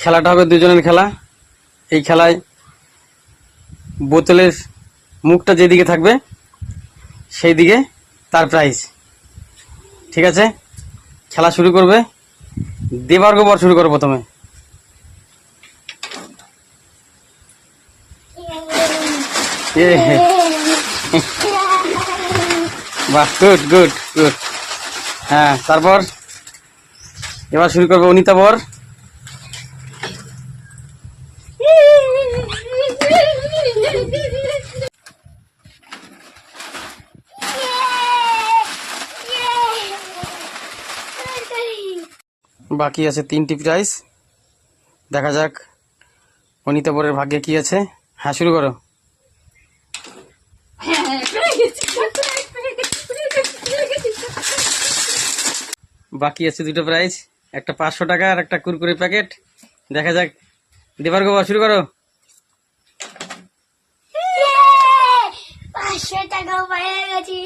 খেলাটা হবে দুজনের খেলা। এই খেলায় বোতলের মুখটা যেদিকে থাকবে সেই দিকে তার প্রাইজ। ঠিক আছে, খেলা শুরু করবে। দেবার্গ বর শুরু করো প্রথমে। বাহ, গুড গুড গুড। হ্যাঁ, তারপর এবার শুরু করবে অনিতা বর। বাকি আছে 3টি প্রাইজ। দেখা যাক অনিতা বরের ভাগ্যে কি আছে। হ্যাঁ, শুরু করো। বাকি আছে 2টো প্রাইজ, একটা 500 টাকা আর একটা কুরকুরে প্যাকেট। দেখা যাক, দেবার্গ বর শুরু করো। 500 টাকা পেয়ে গেছি।